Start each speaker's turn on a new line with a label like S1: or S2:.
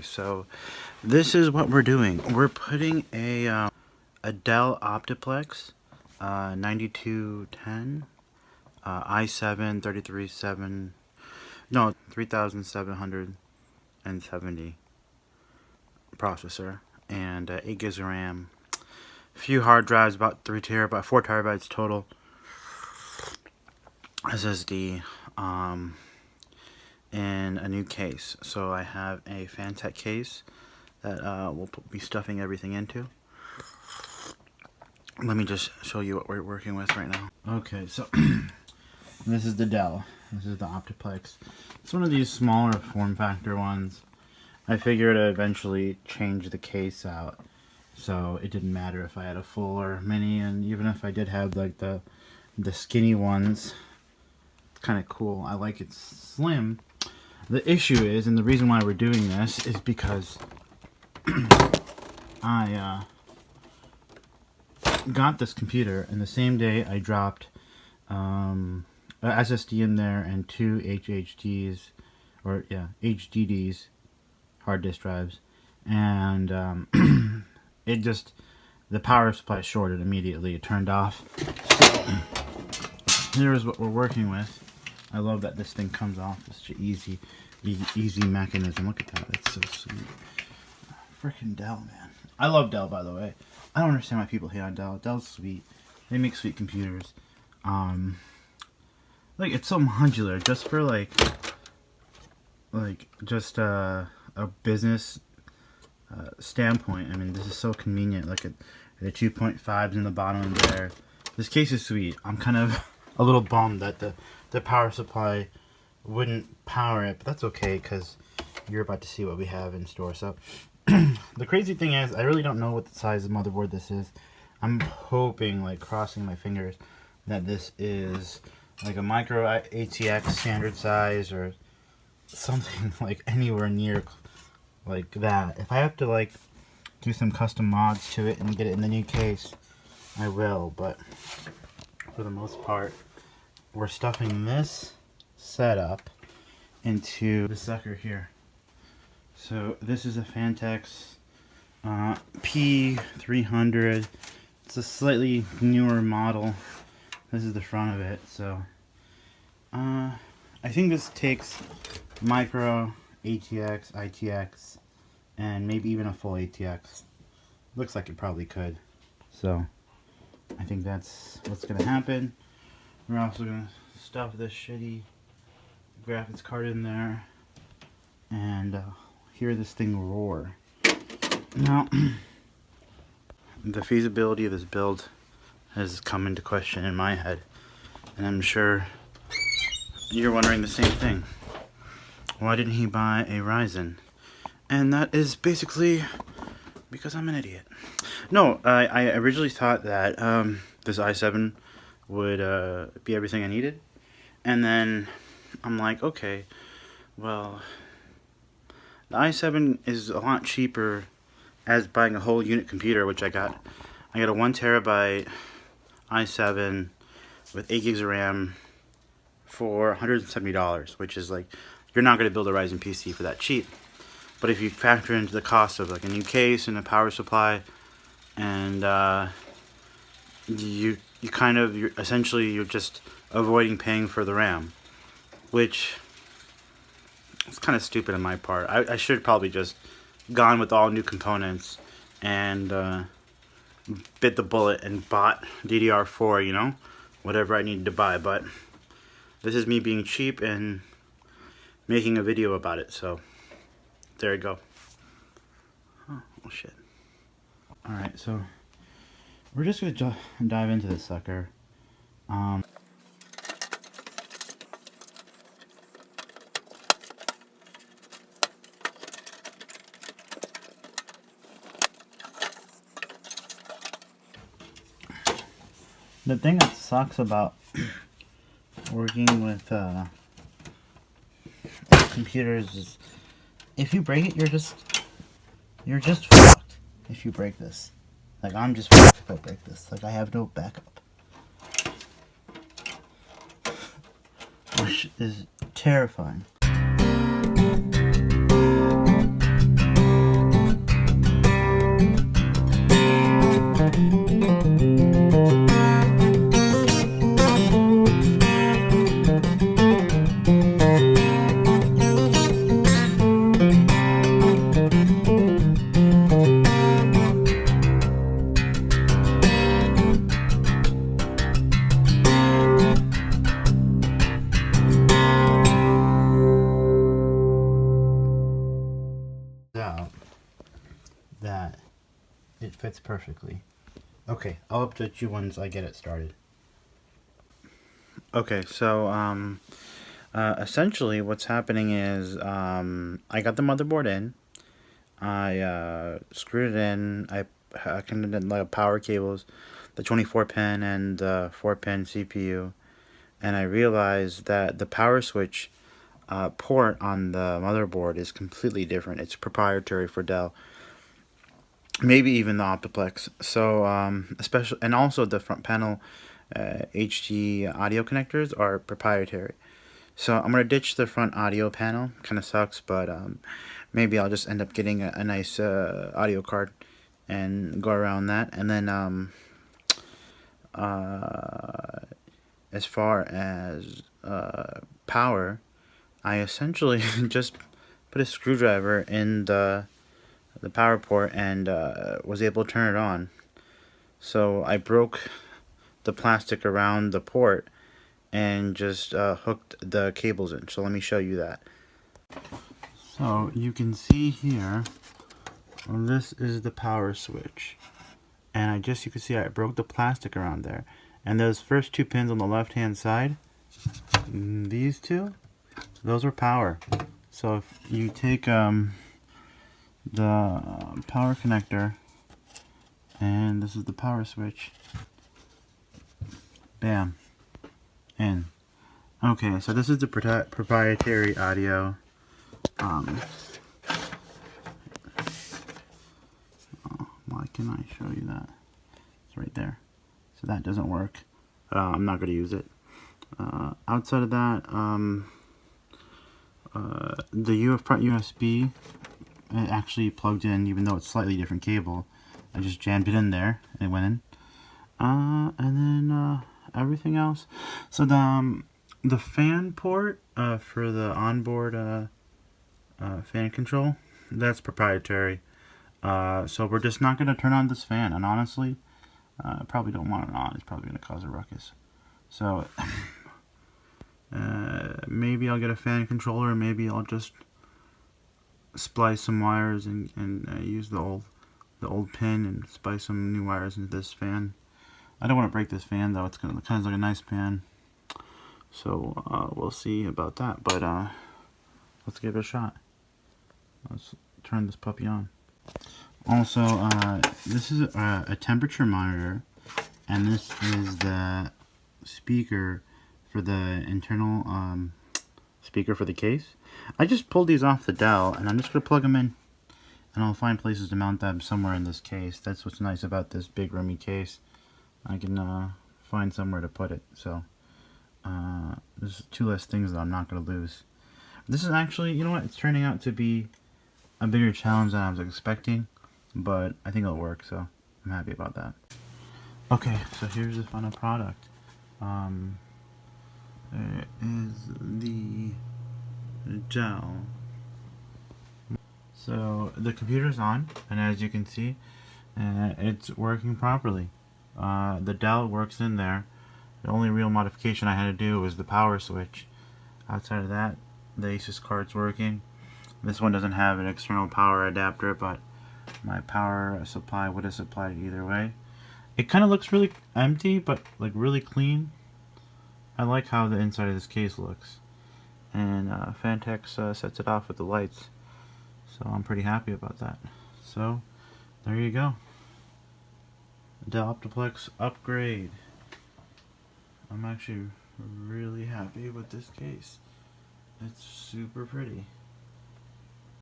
S1: So this is what we're doing. We're putting a Dell Optiplex 9210 i7 3770 processor and 8 gigs of RAM, a few hard drives, about 4 terabytes total, SSD, in a new case. So I have a Phanteks case that we'll be stuffing everything into. Let me just show you what we're working with right now. Okay, so this is the Dell. This is the Optiplex. It's one of these smaller form factor ones. I figured I'd eventually change the case out, so it didn't matter if I had a full or mini, and even if I did have like the skinny ones, it's kind of cool. I like it slim. The issue is, and the reason why we're doing this is because I got this computer, and the same day I dropped a SSD in there and 2 HDDs, hard disk drives, and the power supply shorted immediately. It turned off. So here's what we're working with. I love that this thing comes off. It's such an easy mechanism. Look at that. That's so sweet. Freaking Dell, man. I love Dell, by the way. I don't understand why people hate on Dell. Dell's sweet. They make sweet computers. Like, it's so modular, just for like just a business standpoint. I mean, this is so convenient. Look at the 2.5s in the bottom there. This case is sweet. I'm kind of a little bummed that the power supply wouldn't power it, but that's okay because you're about to see what we have in store. So the crazy thing is, I really don't know what the size of motherboard this is. I'm hoping, like crossing my fingers, that this is like a micro ATX standard size or something like anywhere near like that. If I have to like do some custom mods to it and get it in the new case, I will, but for the most part, we're stuffing this setup into the sucker here. So this is a Phanteks P300. It's a slightly newer model. This is the front of it. So I think this takes micro ATX, ITX, and maybe even a full ATX. Looks like it probably could. So I think that's what's gonna happen. We're also gonna stuff this shitty graphics card in there and hear this thing roar. Now, the feasibility of this build has come into question in my head, and I'm sure you're wondering the same thing. Why didn't he buy a Ryzen? And that is basically because I'm an idiot. No, I originally thought that this i7 would be everything I needed, and then I'm like, okay, well, the i7 is a lot cheaper as buying a whole unit computer, which I got. I got a 1 terabyte i7 with 8 gigs of RAM for $170, which is like, you're not going to build a Ryzen PC for that cheap. But if you factor into the cost of like a new case and a power supply, and you're just avoiding paying for the RAM, which is kind of stupid on my part. I should probably just gone with all new components and bit the bullet and bought DDR4, you know, whatever I needed to buy. But this is me being cheap and making a video about it, so there you go. Oh shit. Alright, so we're just gonna dive into this sucker. The thing that sucks about working with computers is if you break it, you're just fucked if you break this. Like, I'm just fucked if I break this. Like, I have no backup. Which is terrifying. that it fits perfectly. Okay, I'll update you once I get it started. Okay, so essentially what's happening is I got the motherboard in. I screwed it in. I connected like power cables, the 24 pin and the 4-pin CPU, and I realized that the power switch port on the motherboard is completely different. It's proprietary for Dell, maybe even the Optiplex. So especially, and also the front panel HD audio connectors are proprietary. So I'm gonna ditch the front audio panel. Kind of sucks, but maybe I'll just end up getting a nice audio card and go around that. And then as far as power, I essentially just put a screwdriver in the power port and was able to turn it on. So I broke the plastic around the port and just hooked the cables in. So let me show you that. So you can see here, this is the power switch, and you can see I broke the plastic around there, and those first two pins on the left hand side, these two, those are power. So if you take the power connector, and this is the power switch, bam, in. Okay, so this is the proprietary audio. Why can I show you that? It's right there. So that doesn't work. I'm not going to use it. Outside of that, the front USB, it actually plugged in, even though it's slightly different cable. I just jammed it in there, and it went in. And then everything else. So the fan port for the onboard fan control, that's proprietary. So we're just not going to turn on this fan, and honestly, I probably don't want it on. It's probably going to cause a ruckus. So maybe I'll get a fan controller, or maybe I'll just splice some wires and use the old pin and splice some new wires into this fan. I don't want to break this fan though. It's kind of like a nice fan. So we'll see about that. But let's give it a shot. Let's turn this puppy on. Also, this is a temperature monitor, and this is the speaker for the internal speaker for the case. I just pulled these off the Dell, and I'm just going to plug them in, and I'll find places to mount them somewhere in this case. That's what's nice about this big roomy case. I can find somewhere to put it. So there's two less things that I'm not going to lose. This is actually, you know what, it's turning out to be a bigger challenge than I was expecting, but I think it'll work, so I'm happy about that. Okay, so here's the final product. It is the Dell. So the computer's on, and as you can see, it's working properly. The Dell works in there. The only real modification I had to do was the power switch. Outside of that, the Asus card's working. This one doesn't have an external power adapter, but my power supply would have supplied it either way. It kind of looks really empty, but like really clean. I like how the inside of this case looks. And Phanteks sets it off with the lights. So I'm pretty happy about that. So there you go. Dell Optiplex upgrade. I'm actually really happy with this case. It's super pretty.